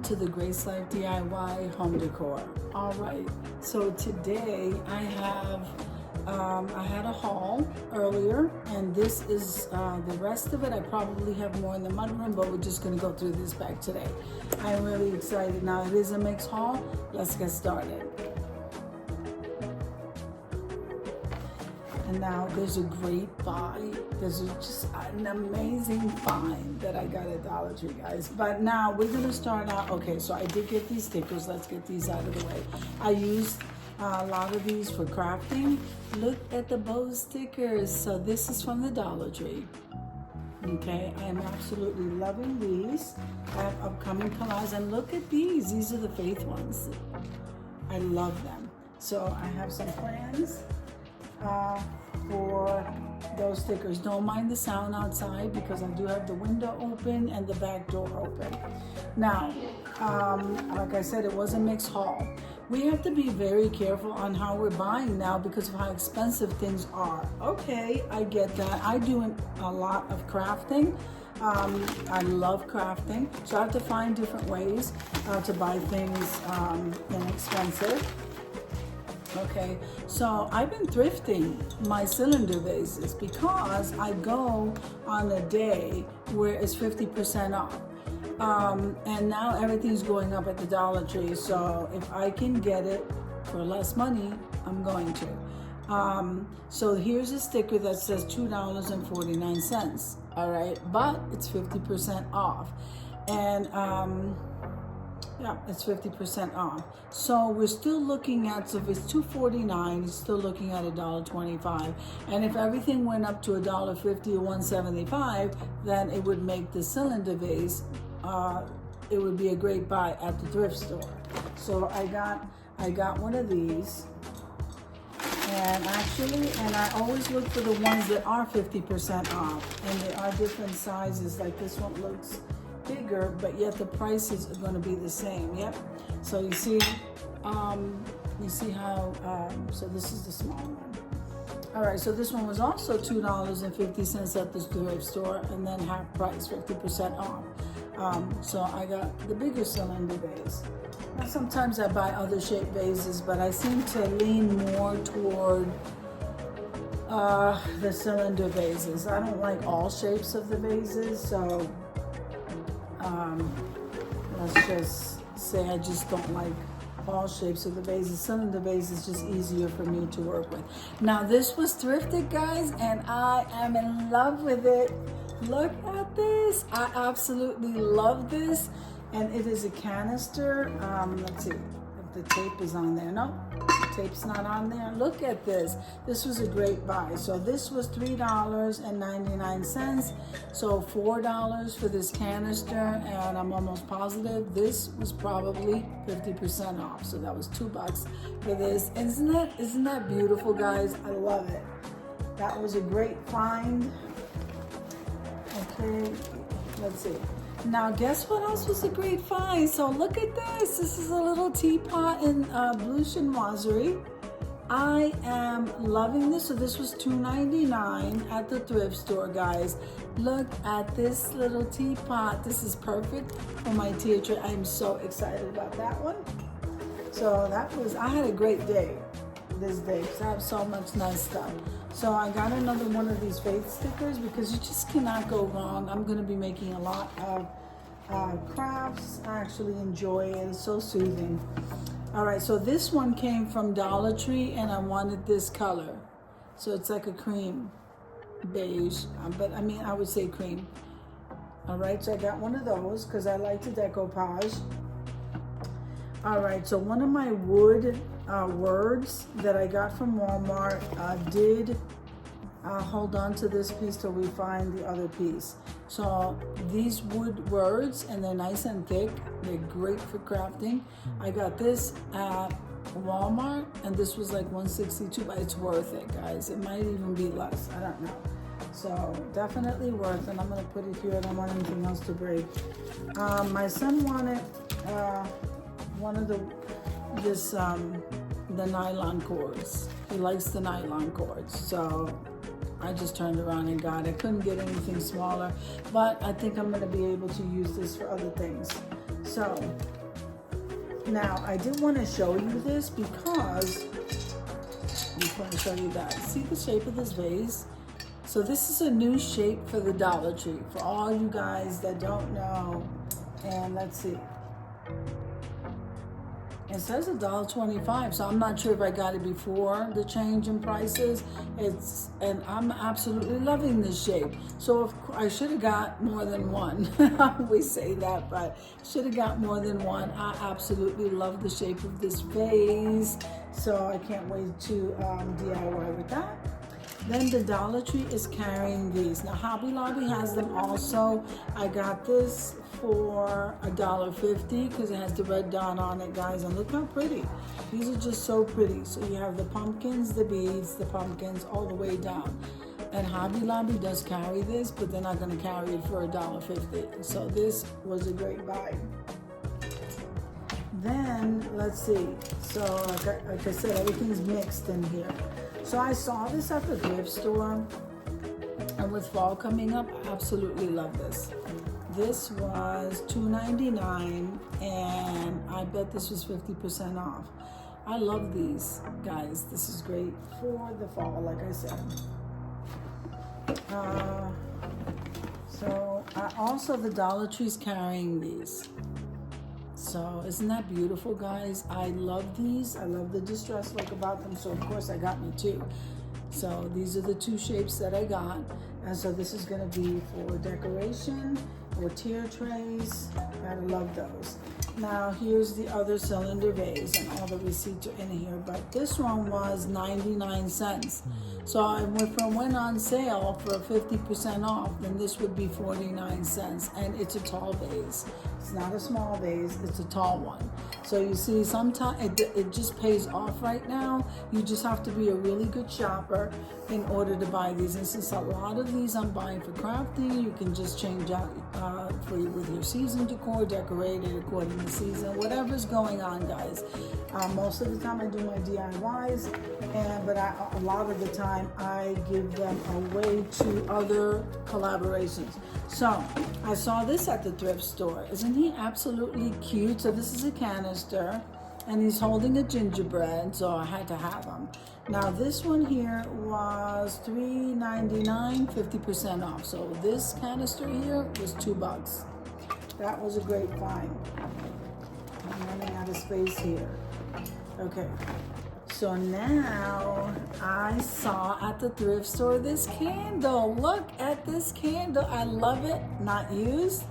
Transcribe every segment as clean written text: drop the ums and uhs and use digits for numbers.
to the Grace Life DIY home decor. All right, so today I had a haul earlier, and this is the rest of it. I probably have more in the mudroom, but we're just gonna go through this bag today. I'm really excited. Now it is a mixed haul. Let's get started. And now there's a great buy. There's just an amazing find that I got at Dollar Tree, guys. But now we're gonna start out. Okay, so I did get these stickers. Let's get these out of the way. I used a lot of these for crafting. Look at the bow stickers. So this is from the Dollar Tree. Okay, I am absolutely loving these. I have upcoming collage, and look at these. These are the Faith ones. I love them. So I have some plans for those stickers. Don't mind the sound outside because I do have the window open and the back door open. Now, like I said, it was a mixed haul. We have to be very careful on how we're buying now because of how expensive things are. Okay, I get that. I do a lot of crafting. I love crafting, so I have to find different ways to buy things inexpensive. Okay, so I've been thrifting my cylinder vases because I go on a day where it's 50% off. And now everything's going up at the Dollar Tree, so if I can get it for less money, I'm going to. So here's a sticker that says $2.49, all right, but it's 50% off. And yeah, it's 50% off. So we're still looking at, so if it's $2.49, it's still looking at $1.25. And if everything went up to $1.50 or $1.75, then it would make the cylinder vase, it would be a great buy at the thrift store. So I got one of these. And I always look for the ones that are 50% off. And they are different sizes, like this one looks bigger, but yet the prices are going to be the same. Yep. So you see how so this is the small one. All right, so this one was also $2.50 at the thrift store, and then half price, 50% off. So I got the bigger cylinder vase. Now, sometimes I buy other shaped vases, but I seem to lean more toward the cylinder vases. I don't like all shapes of the vases, so let's just say I just don't like all shapes of the vases. Cylinder vase is just easier for me to work with. Now this was thrifted, guys, and I am in love with it. Look at this. I absolutely love this. And it is a canister. Let's see if the tape is on there. No, the tape's not on there. Look at this. This was a great buy. So this was $3.99. So $4 for this canister, and I'm almost positive this was probably 50% off. So that was $2 for this. Isn't that beautiful, guys? I love it. That was a great find. Okay, let's see. Now, guess what else was a great find? So look at this. This is a little teapot in blue chinoiserie. I am loving this. So this was $2.99 at the thrift store, guys. Look at this little teapot. This is perfect for my tea tray. I'm so excited about that one. So I had a great day this day because I have so much nice stuff. So I got another one of these Faith stickers because you just cannot go wrong. I'm going to be making a lot of crafts. I actually enjoy it. It's so soothing. All right, so this one came from Dollar Tree, and I wanted this color. So it's like a cream beige, but I mean, I would say cream. All right, so I got one of those because I like the decoupage. All right, so one of my wood words that I got from Walmart did hold on to this piece till we find the other piece. So these wood words, and they're nice and thick. They're great for crafting. I got this at Walmart, and this was like $162, but it's worth it, guys. It might even be less. I don't know. So definitely worth it. I'm gonna put it here. I don't want anything else to break. My son wanted one of the nylon cords. He likes the nylon cords, so I just turned around and got it. I couldn't get anything smaller, but I think I'm going to be able to use this for other things. So Now, I did want to show you this because I just want to show you that. See the shape of this vase? So this is a new shape for the Dollar Tree. For all you guys that don't know, and let's see. It says $1.25, so I'm not sure if I got it before the change in prices. And I'm absolutely loving this shape. So I should have got more than one. I always say that, but should have got more than one. I absolutely love the shape of this vase. So I can't wait to DIY with that. Then the Dollar Tree is carrying these. Now Hobby Lobby has them also. I got this for $1.50 because it has the red dot on it, guys, and look how pretty. These are just so pretty. So you have the pumpkins, the beads, the pumpkins all the way down. And Hobby Lobby does carry this, but they're not going to carry it for $1.50. So this was a great buy. Then let's see. So like I said, everything's mixed in here. So I saw this at the thrift store, and with fall coming up, I absolutely love this. This was $2.99, and I bet this was 50% off. I love these, guys. This is great for the fall, like I said. Also the Dollar Tree's carrying these. So isn't that beautiful, guys? I love these. I love the distressed look about them. So of course I got me two. So these are the two shapes that I got. And so this is gonna be for decoration or tier trays. I love those. Now here's the other cylinder vase, and all the receipts are in here, but this one was 99 cents. So if it went on sale for 50% off, then this would be 49 cents, and it's a tall vase. It's not a small vase, it's a tall one. So you see, sometimes it just pays off right now. You just have to be a really good shopper in order to buy these. And since a lot of these I'm buying for crafting, you can just change out with your season decor, decorate it according to season, whatever's going on, guys. Most of the time I do my DIYs, but a lot of the time I give them away to other collaborations. So I saw this at the thrift store. Isn't he absolutely cute? So this is a canister, and he's holding a gingerbread, so I had to have him. Now this one here was $3.99, 50% off. So this canister here was $2. That was a great find. I'm running out of space here. Okay, so now I saw at the thrift store this candle. Look at this candle. I love it. Not used.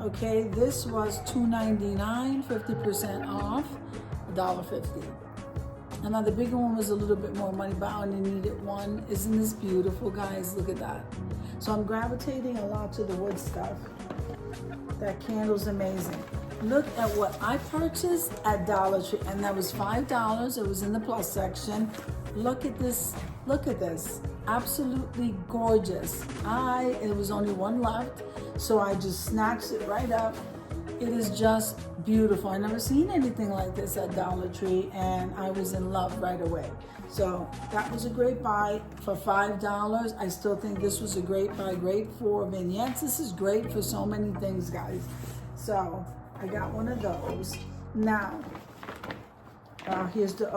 Okay, this was $2.99, 50% off, $1.50. And now the bigger one was a little bit more money, but I only needed one. Isn't this beautiful, guys? Look at that. So I'm gravitating a lot to the wood stuff. That candle's amazing. Look at what I purchased at Dollar Tree, and that was $5. It was in the plus section. Look at this. Look at this. Absolutely gorgeous. It was only one left, so I just snatched it right up. It is just beautiful. I never seen anything like this at Dollar Tree, and I was in love right away. So that was a great buy for $5. I still think this was a great buy, great for vignettes. This is great for so many things, guys. So I got one of those. Now, here's the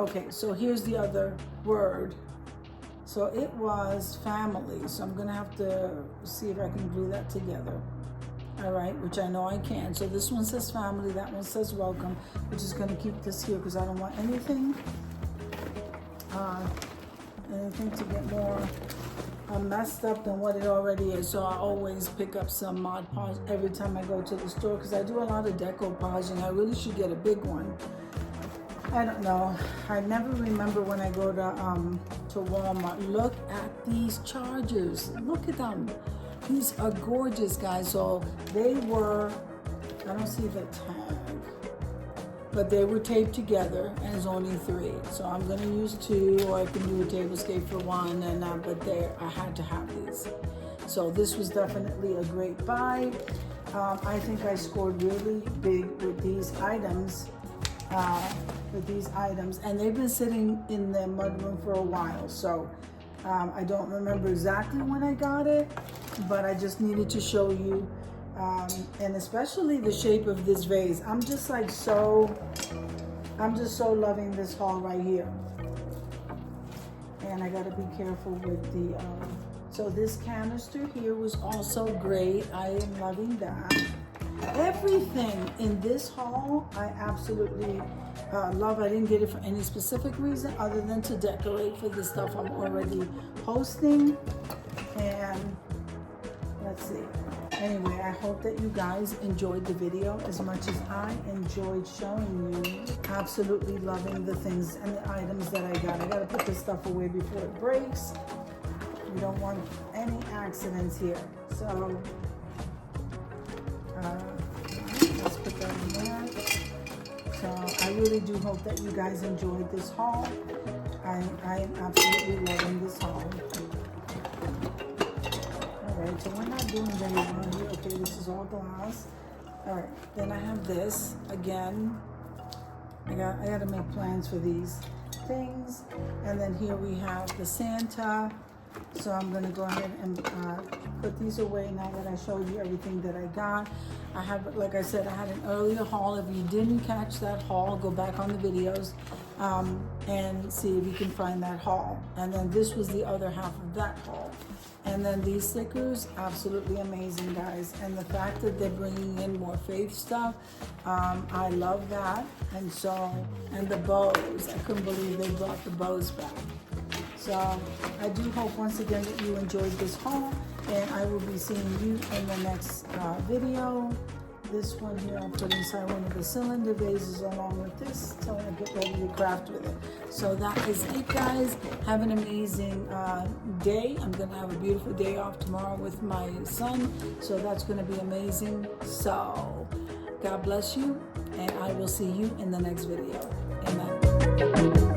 other word. So it was family. So I'm gonna have to see if I can glue that together. All right, which I know I can. So this one says family, that one says welcome. We're just gonna keep this here because I don't want anything to get more messed up than what it already is. So I always pick up some Mod Podge every time I go to the store because I do a lot of deco podging. I really should get a big one. I don't know. I never remember when I go to Walmart. Look at these chargers. Look at them. These are gorgeous, guys. So they were, I don't see the tag, but they were taped together, and it's only 3. So I'm gonna use 2, or I can do a tablescape for 1, and I had to have these. So this was definitely a great buy. I think I scored really big with these items. And they've been sitting in the mudroom for a while. So I don't remember exactly when I got it, but I just needed to show you And especially the shape of this vase. I'm just so loving this haul right here. And I gotta be careful with the, so this canister here was also great. I am loving that. Everything in this haul, I absolutely love. I didn't get it for any specific reason other than to decorate for the stuff I'm already posting. And let's see. Anyway, I hope that you guys enjoyed the video as much as I enjoyed showing you. Absolutely loving the things and the items that I got. I gotta put this stuff away before it breaks. We don't want any accidents here. So, let's put that in there. So I really do hope that you guys enjoyed this haul. I am absolutely loving this haul. Alright, so we're not doing very well here. Okay, this is all glass. Alright, then I have this. Again, I gotta make plans for these things. And then here we have the Santa. So I'm gonna go ahead and put these away now that I showed you everything that I got. I have, like I said, I had an earlier haul. If you didn't catch that haul, go back on the videos and see if you can find that haul. And then this was the other half of that haul. And then these stickers, absolutely amazing, guys. And the fact that they're bringing in more faith stuff, I love that. And so, and the bows, I couldn't believe they brought the bows back. So I do hope once again that you enjoyed this haul, and I will be seeing you in the next video. This one here I'll put inside one of the cylinder vases along with this till I get ready to craft with it. So that is it, guys. Have an amazing day. I'm gonna have a beautiful day off tomorrow with my son, so that's gonna be amazing. So God bless you, and I will see you in the next video. Amen.